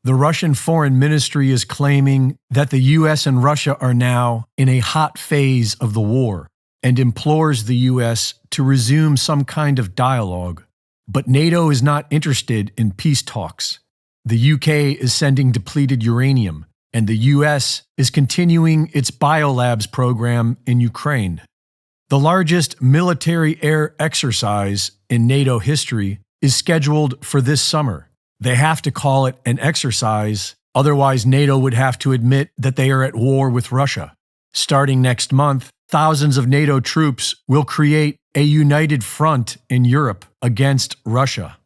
the Russian Foreign Ministry is claiming that the U.S. and Russia are now in a hot phase of the war and implores the U.S. to resume some kind of dialogue. But NATO is not interested in peace talks. The U.K. is sending depleted uranium, and the U.S. is continuing its biolabs program in Ukraine. The largest military air exercise in NATO history is scheduled for this summer. They have to call it an exercise, otherwise NATO would have to admit that they are at war with Russia. Starting next month, thousands of NATO troops will create a united front in Europe against Russia.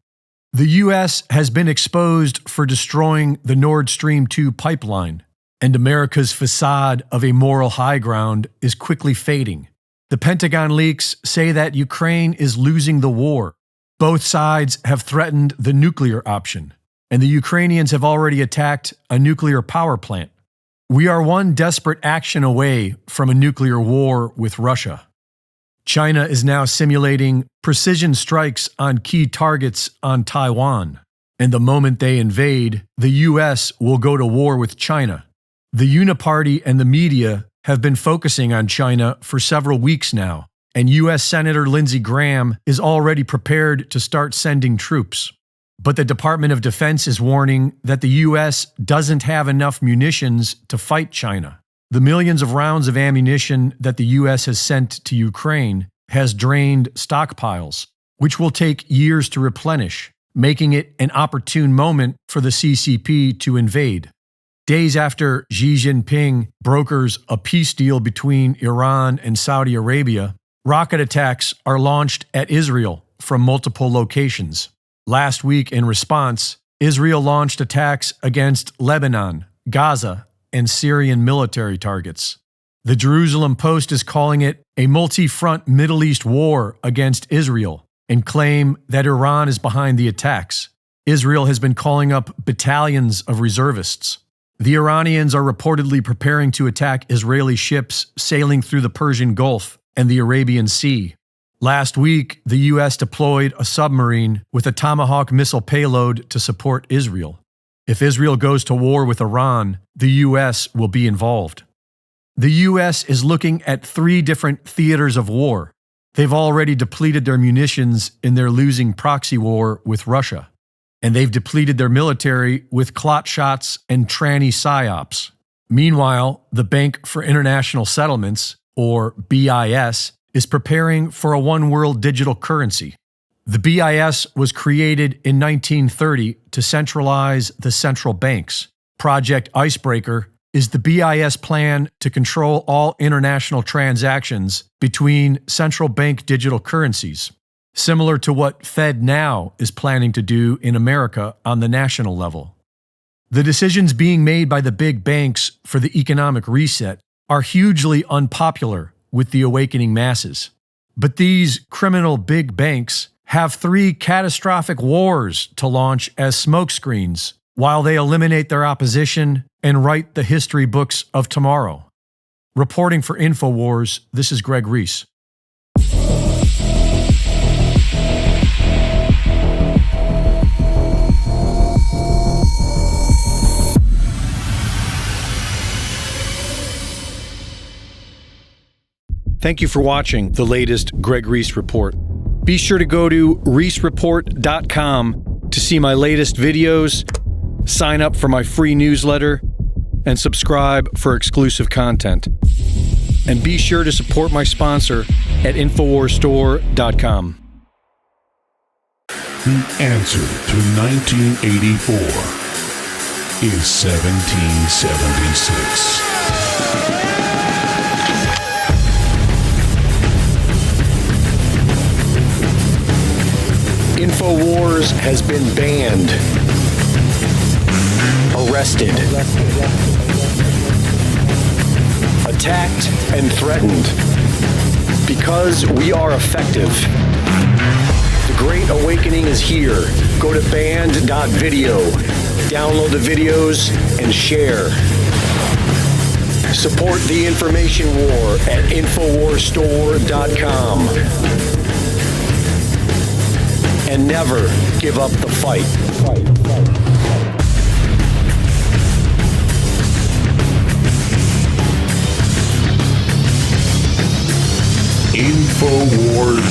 The U.S. has been exposed for destroying the Nord Stream 2 pipeline, and America's facade of a moral high ground is quickly fading. The Pentagon leaks say that Ukraine is losing the war. Both sides have threatened the nuclear option, and the Ukrainians have already attacked a nuclear power plant. We are one desperate action away from a nuclear war with Russia. China is now simulating precision strikes on key targets on Taiwan, and the moment they invade, the U.S. will go to war with China. The Uniparty and the media have been focusing on China for several weeks now, and U.S. Senator Lindsey Graham is already prepared to start sending troops. But the Department of Defense is warning that the U.S. doesn't have enough munitions to fight China. The millions of rounds of ammunition that the U.S. has sent to Ukraine has drained stockpiles, which will take years to replenish, making it an opportune moment for the CCP to invade. Days after Xi Jinping brokers a peace deal between Iran and Saudi Arabia, rocket attacks are launched at Israel from multiple locations. Last week, in response, Israel launched attacks against Lebanon, Gaza, and Syrian military targets. The Jerusalem Post is calling it a multi-front Middle East war against Israel and claim that Iran is behind the attacks. Israel has been calling up battalions of reservists. The Iranians are reportedly preparing to attack Israeli ships sailing through the Persian Gulf and the Arabian Sea. Last week, the U.S. deployed a submarine with a Tomahawk missile payload to support Israel. If Israel goes to war with Iran, the U.S. will be involved. The U.S. is looking at 3 different theaters of war. They've already depleted their munitions in their losing proxy war with Russia, and they've depleted their military with clot shots and tranny psyops. Meanwhile, the Bank for International Settlements, or BIS, is preparing for a one-world digital currency. The BIS was created in 1930 to centralize the central banks. Project Icebreaker is the BIS plan to control all international transactions between central bank digital currencies, similar to what FedNow is planning to do in America on the national level. The decisions being made by the big banks for the economic reset are hugely unpopular with the awakening masses. But these criminal big banks have 3 catastrophic wars to launch as smokescreens while they eliminate their opposition and write the history books of tomorrow. Reporting for InfoWars, this is Greg Reese. Thank you for watching the latest Greg Reese Report. Be sure to go to reesereport.com to see my latest videos, sign up for my free newsletter, and subscribe for exclusive content. And be sure to support my sponsor at InfoWarsStore.com. The answer to 1984 is 1776. InfoWars has been banned, arrested, attacked, and threatened because we are effective. The Great Awakening is here. Go to banned.video, download the videos, and share. Support the information war at InfoWarsStore.com. And never give up the fight. Infowars.com.